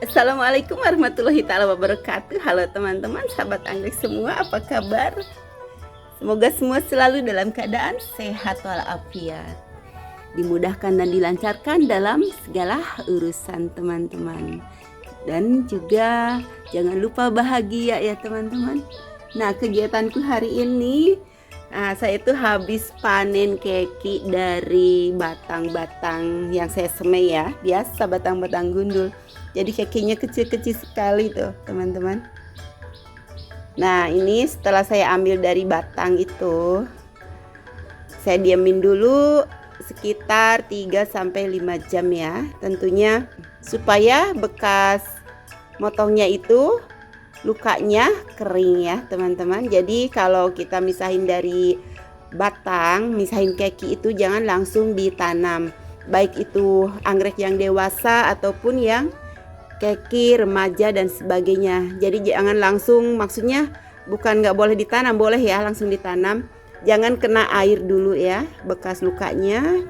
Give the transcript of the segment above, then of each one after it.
Assalamualaikum warahmatullahi taala wabarakatuh. Halo teman-teman, sahabat anggrek semua, apa kabar? Semoga semua selalu dalam keadaan sehat walafiat, dimudahkan dan dilancarkan dalam segala urusan teman-teman. Dan juga jangan lupa bahagia ya teman-teman. Nah, kegiatanku hari ini, saya itu habis panen keki dari batang-batang yang saya semai ya, biasa batang-batang gundul. Jadi kekinya kecil-kecil sekali tuh teman-teman. Nah, ini setelah saya ambil dari batang itu, saya diamin dulu sekitar 3-5 jam ya. Tentunya supaya bekas motongnya itu lukanya kering ya teman-teman. Jadi kalau kita misahin dari batang, misahin keki itu jangan langsung ditanam. Baik itu anggrek yang dewasa ataupun yang keki remaja dan sebagainya. Jadi jangan langsung, maksudnya bukan nggak boleh ditanam, boleh ya langsung ditanam. Jangan kena air dulu ya bekas lukanya.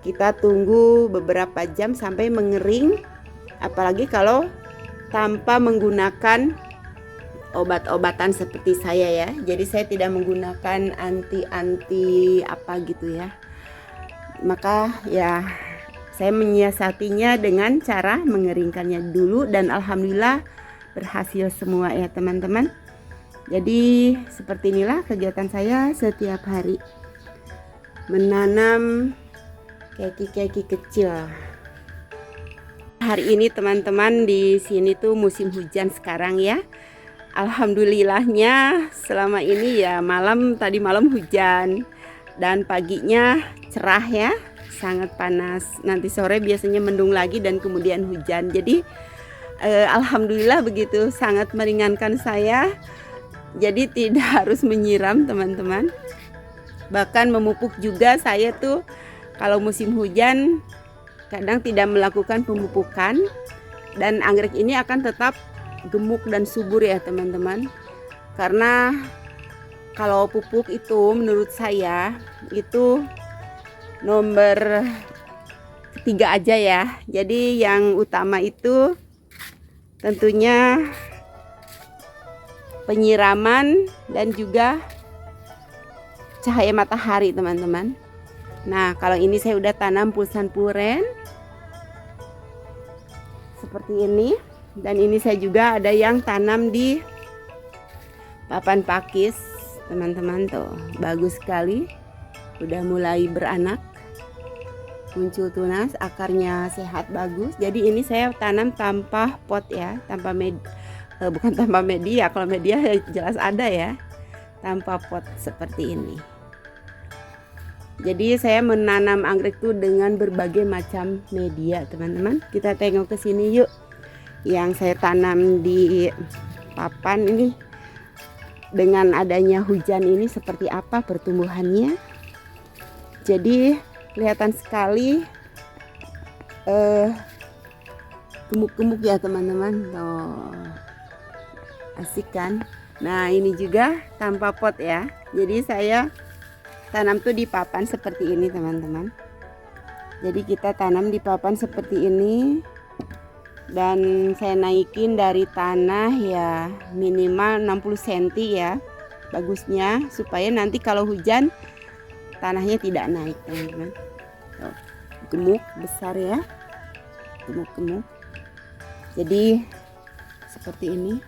Kita tunggu beberapa jam sampai mengering. Apalagi kalau tanpa menggunakan obat-obatan seperti saya ya. Jadi saya tidak menggunakan anti apa gitu ya. Maka ya saya menyiasatinya dengan cara mengeringkannya dulu dan alhamdulillah berhasil semua ya teman-teman. Jadi seperti inilah kegiatan saya setiap hari, menanam keki-keki kecil. Hari ini teman-teman di sini tuh musim hujan sekarang ya. Alhamdulillahnya selama ini ya tadi malam hujan dan paginya cerah ya. Sangat panas. Nanti sore biasanya mendung lagi dan kemudian hujan. Jadi alhamdulillah begitu, sangat meringankan saya. Jadi tidak harus menyiram teman-teman. Bahkan memupuk juga saya tuh kalau musim hujan kadang tidak melakukan pemupukan, dan anggrek ini akan tetap gemuk dan subur ya teman-teman. Karena kalau pupuk itu menurut saya itu nomor ketiga aja ya. Jadi yang utama itu tentunya penyiraman dan juga cahaya matahari teman-teman. Nah, kalau ini saya udah tanam pulsan puren seperti ini, dan ini saya juga ada yang tanam di papan pakis teman-teman. Tuh bagus sekali, udah mulai beranak, muncul tunas, akarnya sehat bagus. Jadi ini saya tanam tanpa pot ya, bukan tanpa media. Kalau media jelas ada ya, tanpa pot seperti ini. Jadi saya menanam anggrek itu dengan berbagai macam media teman-teman. Kita tengok ke sini yuk, yang saya tanam di papan ini dengan adanya hujan ini seperti apa pertumbuhannya. Jadi kelihatan sekali gemuk-gemuk ya teman-teman. Tuh, asik kan. Nah ini juga tanpa pot ya. Jadi saya tanam tuh di papan seperti ini teman-teman. Jadi kita tanam di papan seperti ini, dan saya naikin dari tanah ya minimal 60 cm ya bagusnya, supaya nanti kalau hujan tanahnya tidak naik teman-teman. Gemuk besar ya, gemuk-gemuk. Jadi seperti ini.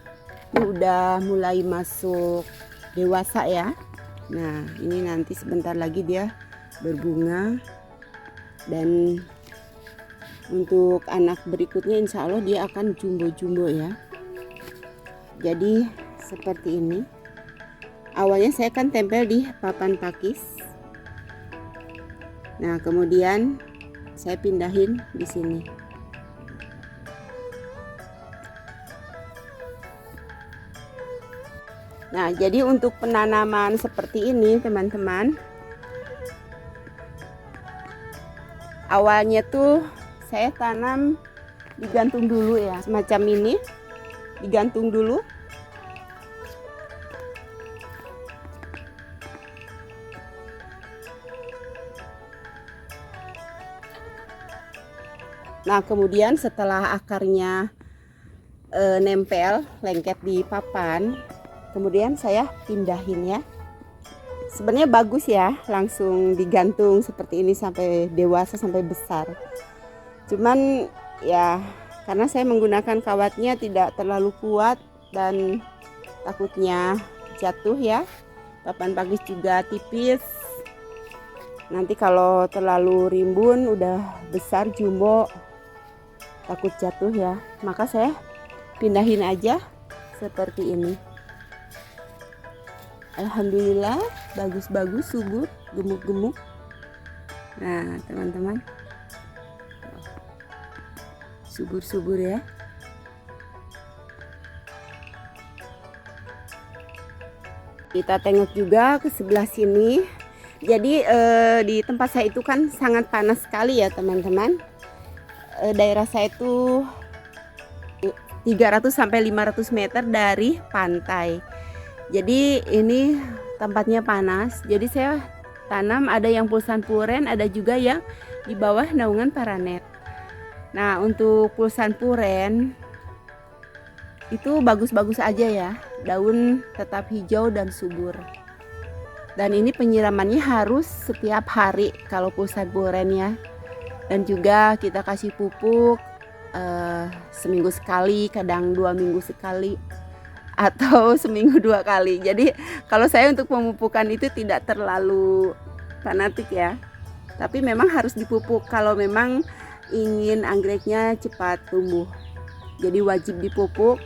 Ini udah mulai masuk dewasa ya. Nah ini nanti sebentar lagi dia berbunga, dan untuk anak berikutnya insya Allah dia akan jumbo-jumbo ya. Jadi seperti ini. Awalnya saya kan tempel di papan pakis. Nah kemudian saya pindahin di sini. Nah jadi untuk penanaman seperti ini teman-teman, awalnya tuh saya tanam digantung dulu ya, semacam ini, digantung dulu. Nah kemudian setelah akarnya nempel lengket di papan, kemudian saya pindahin ya. Sebenarnya bagus ya langsung digantung seperti ini sampai dewasa, sampai besar. Cuman ya karena saya menggunakan kawatnya tidak terlalu kuat dan takutnya jatuh ya. Papan pakis juga tipis. Nanti kalau terlalu rimbun udah besar jumbo, takut jatuh ya. Maka saya pindahin aja seperti ini. Alhamdulillah bagus-bagus, subur, gemuk-gemuk. Nah teman-teman, subur-subur ya. Kita tengok juga ke sebelah sini. Jadi di tempat saya itu kan sangat panas sekali ya teman-teman. Daerah saya itu 300 sampai 500 meter dari pantai. Jadi ini tempatnya panas. Jadi saya tanam ada yang pulsan puren, ada juga yang di bawah naungan paranet. Nah untuk pulsan puren itu bagus-bagus aja ya, daun tetap hijau dan subur. Dan ini penyiramannya harus setiap hari kalau pulsan puren ya. Dan juga kita kasih pupuk seminggu sekali, kadang 2 minggu sekali, atau seminggu 2 kali. Jadi kalau saya untuk pemupukan itu tidak terlalu fanatik ya, tapi memang harus dipupuk kalau memang ingin anggreknya cepat tumbuh. Jadi wajib dipupuk.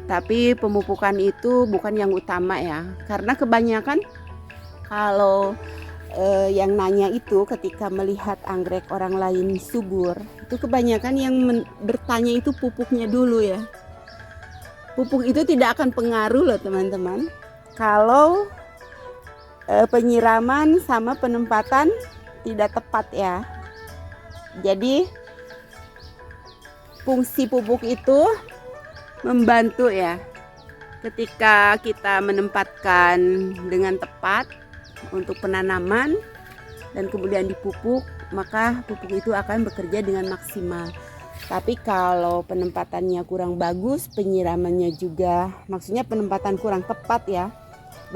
Tapi pemupukan itu bukan yang utama ya, karena kebanyakan kalau yang nanya itu ketika melihat anggrek orang lain subur, itu kebanyakan yang bertanya itu pupuknya dulu ya. Pupuk itu tidak akan pengaruh loh teman-teman, kalau penyiraman sama penempatan tidak tepat ya. Jadi fungsi pupuk itu membantu ya, ketika kita menempatkan dengan tepat untuk penanaman dan kemudian dipupuk, maka pupuk itu akan bekerja dengan maksimal. Tapi kalau penempatannya kurang bagus, penyiramannya juga, maksudnya penempatan kurang tepat ya,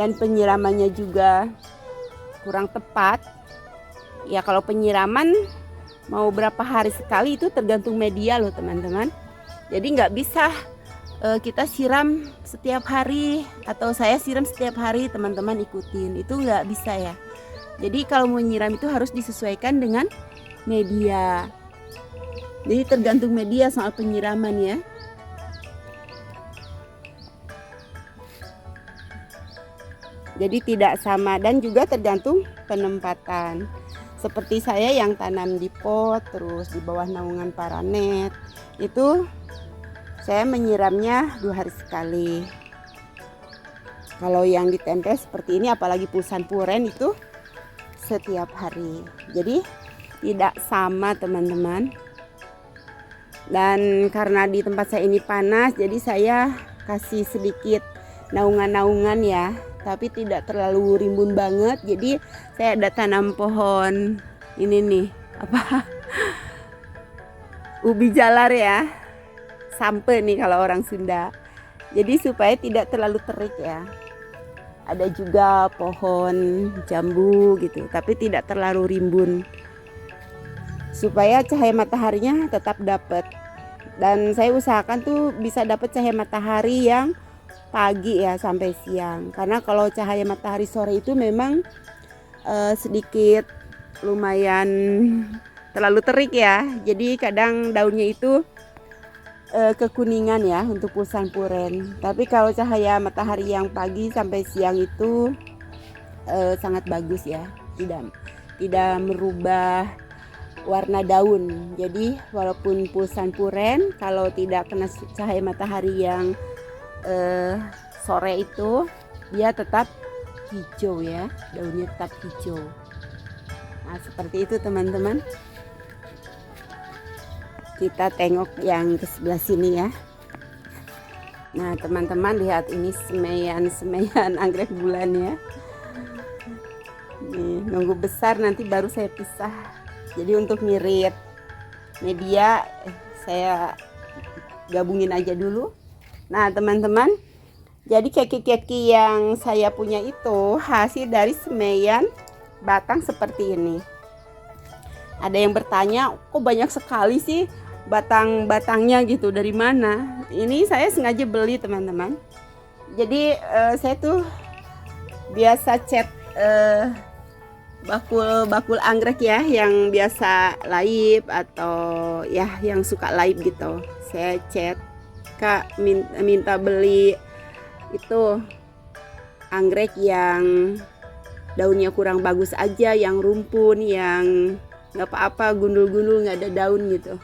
dan penyiramannya juga kurang tepat ya. Kalau penyiraman mau berapa hari sekali itu tergantung media loh teman-teman. Jadi nggak bisa kita siram setiap hari atau saya siram setiap hari, teman-teman ikutin, itu nggak bisa ya. Jadi kalau mau nyiram itu harus disesuaikan dengan media. Jadi tergantung media soal penyiraman ya. Jadi tidak sama, dan juga tergantung penempatan. Seperti saya yang tanam di pot terus di bawah naungan paranet, itu saya menyiramnya 2 hari sekali. Kalau yang ditempel seperti ini, apalagi pulsan puren, itu setiap hari. Jadi tidak sama teman-teman. Dan karena di tempat saya ini panas, jadi saya kasih sedikit naungan-naungan ya, tapi tidak terlalu rimbun banget. Jadi saya ada tanam pohon ini nih, apa, ubi jalar ya, sampe nih kalau orang Sunda. Jadi supaya tidak terlalu terik ya. Ada juga pohon jambu gitu, tapi tidak terlalu rimbun, supaya cahaya mataharinya tetap dapat. Dan saya usahakan tuh bisa dapat cahaya matahari yang pagi ya sampai siang. Karena kalau cahaya matahari sore itu memang sedikit lumayan terlalu terik ya. Jadi kadang daunnya itu kekuningan ya untuk pulsan puren. Tapi kalau cahaya matahari yang pagi sampai siang itu sangat bagus ya, tidak merubah warna daun. Jadi walaupun pulsan puren, kalau tidak kena cahaya matahari yang sore itu, dia tetap hijau ya, daunnya tetap hijau. Nah seperti itu teman-teman. Kita tengok yang ke sebelah sini ya. Nah teman-teman lihat, ini semaian anggrek bulan ya. Nih, nunggu besar nanti baru saya pisah. Jadi untuk ngirit media saya gabungin aja dulu. Nah teman-teman, jadi keki-keki yang saya punya itu hasil dari semaian batang seperti ini. Ada yang bertanya, kok banyak sekali sih batang-batangnya gitu, dari mana? Ini saya sengaja beli teman-teman. Jadi saya tuh biasa cat bakul anggrek ya, yang biasa laib atau ya yang suka laib gitu. Saya cat, Kak minta beli itu anggrek yang daunnya kurang bagus aja, yang rumpun, yang nggak apa-apa, gundul-gundul, nggak ada daun gitu.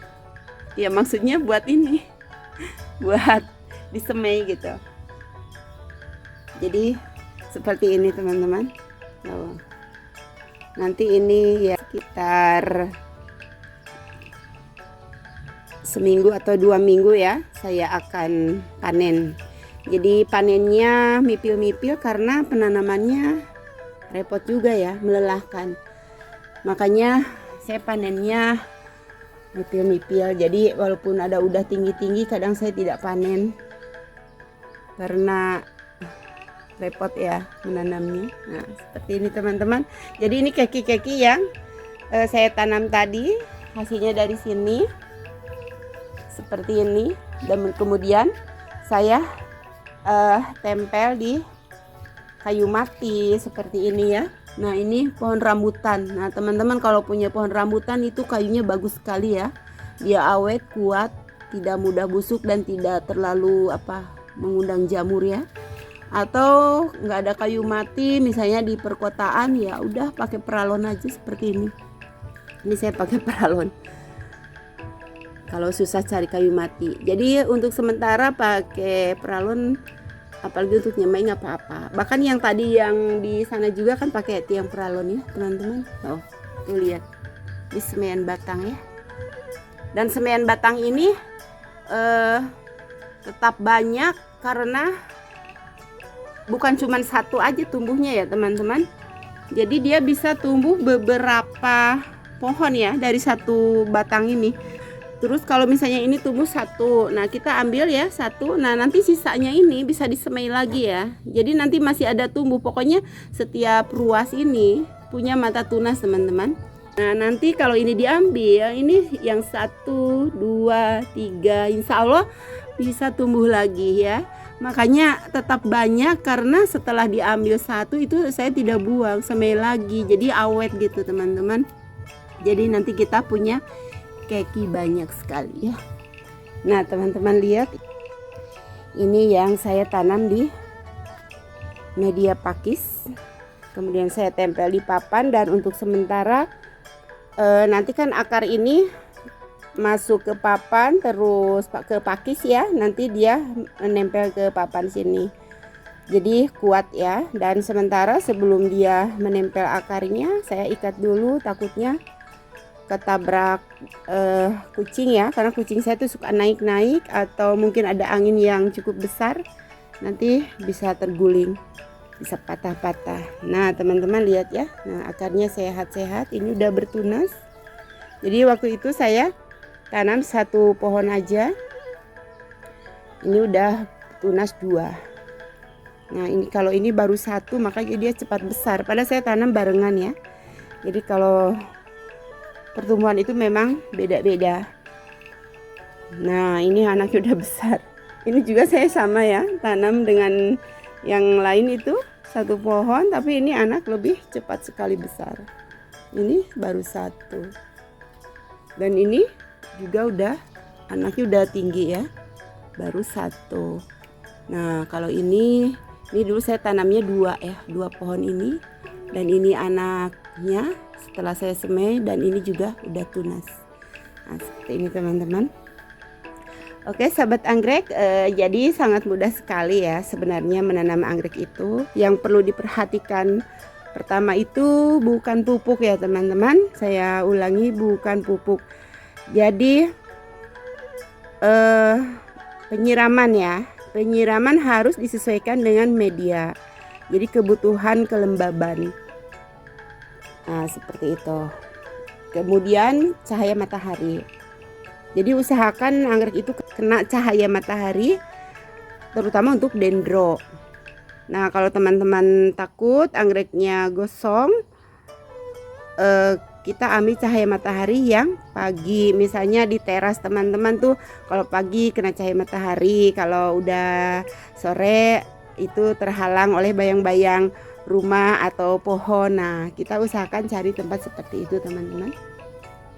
Ya maksudnya buat ini, buat disemai gitu. Jadi seperti ini teman-teman. Nanti ini ya sekitar seminggu atau 2 minggu ya saya akan panen. Jadi panennya mipil-mipil karena penanamannya repot juga ya, melelahkan. Makanya saya panennya mipil-mipil. Jadi walaupun ada udah tinggi-tinggi, kadang saya tidak panen karena repot ya menanamnya. Nah seperti ini teman-teman. Jadi ini keki-keki yang saya tanam tadi, hasilnya dari sini seperti ini. Dan kemudian saya tempel di kayu mati seperti ini ya. Nah ini pohon rambutan. Nah teman-teman kalau punya pohon rambutan itu kayunya bagus sekali ya. Dia awet, kuat, tidak mudah busuk dan tidak terlalu mengundang jamur ya. Atau nggak ada kayu mati misalnya di perkotaan, ya udah pakai peralon aja seperti ini. Ini saya pakai peralon kalau susah cari kayu mati. Jadi untuk sementara pakai peralon, apalagi untuk nyemai nggak apa-apa. Bahkan yang tadi yang di sana juga kan pakai tiang peralon ya teman-teman. Tuh lihat di semaian batang ya. Dan semaian batang ini tetap banyak karena bukan cuma satu aja tumbuhnya ya teman-teman. Jadi dia bisa tumbuh beberapa pohon ya dari satu batang ini. Terus kalau misalnya ini tumbuh satu, nah kita ambil ya satu, nah nanti sisanya ini bisa disemai lagi ya. Jadi nanti masih ada tumbuh. Pokoknya setiap ruas ini punya mata tunas teman-teman. Nah nanti kalau ini diambil, ini yang 1, 2, 3, insya Allah bisa tumbuh lagi ya. Makanya tetap banyak karena setelah diambil satu itu saya tidak buang, semai lagi. Jadi awet gitu teman-teman. Jadi nanti kita punya keki banyak sekali ya. Nah teman-teman lihat, ini yang saya tanam di media pakis. Kemudian saya tempel di papan, dan untuk sementara nanti kan akar ini masuk ke papan terus ke pakis ya, nanti dia menempel ke papan sini, jadi kuat ya. Dan sementara sebelum dia menempel akarnya, saya ikat dulu, takutnya ketabrak kucing ya, karena kucing saya tuh suka naik-naik atau mungkin ada angin yang cukup besar, nanti bisa terguling, bisa patah-patah. Nah teman-teman lihat ya, nah akarnya sehat-sehat, ini udah bertunas. Jadi waktu itu saya tanam satu pohon aja, ini udah tunas 2. Nah ini kalau ini baru satu, makanya dia cepat besar. Padahal saya tanam barengan ya. Jadi kalau pertumbuhan itu memang beda-beda. Nah ini anaknya udah besar. Ini juga saya sama ya, tanam dengan yang lain itu satu pohon, tapi ini anak lebih cepat sekali besar. Ini baru satu, dan ini juga udah anaknya udah tinggi ya, baru satu. Nah kalau ini dulu saya tanamnya 2 ya, 2 pohon ini, dan ini anaknya setelah saya semai, dan ini juga udah tunas. Nah seperti ini teman-teman. Oke sahabat anggrek, jadi sangat mudah sekali ya sebenarnya menanam anggrek itu. Yang perlu diperhatikan pertama itu bukan pupuk ya teman-teman. Saya ulangi, bukan pupuk. Jadi penyiraman ya, penyiraman harus disesuaikan dengan media. Jadi kebutuhan kelembaban. Nah seperti itu. Kemudian cahaya matahari. Jadi usahakan anggrek itu kena cahaya matahari, terutama untuk dendro. Nah, kalau teman-teman takut anggreknya gosong, kita ambil cahaya matahari yang pagi. Misalnya di teras teman-teman tuh, kalau pagi kena cahaya matahari, kalau udah sore itu terhalang oleh bayang-bayang rumah atau pohon. Nah, kita usahakan cari tempat seperti itu teman-teman.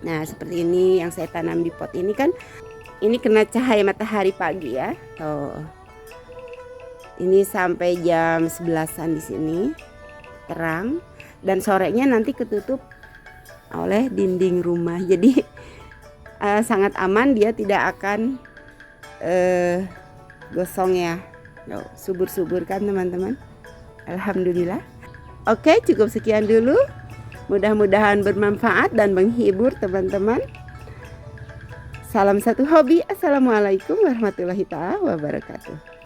Nah, seperti ini yang saya tanam di pot ini kan, ini kena cahaya matahari pagi ya. Tuh. Ini sampai jam 11-an di sini terang, dan sorenya nanti ketutup oleh dinding rumah. Jadi sangat aman, dia tidak akan gosong ya. Subur-subur kan teman-teman. Alhamdulillah. Oke, cukup sekian dulu. Mudah-mudahan bermanfaat dan menghibur teman-teman. Salam satu hobi. Assalamualaikum warahmatullahi wabarakatuh.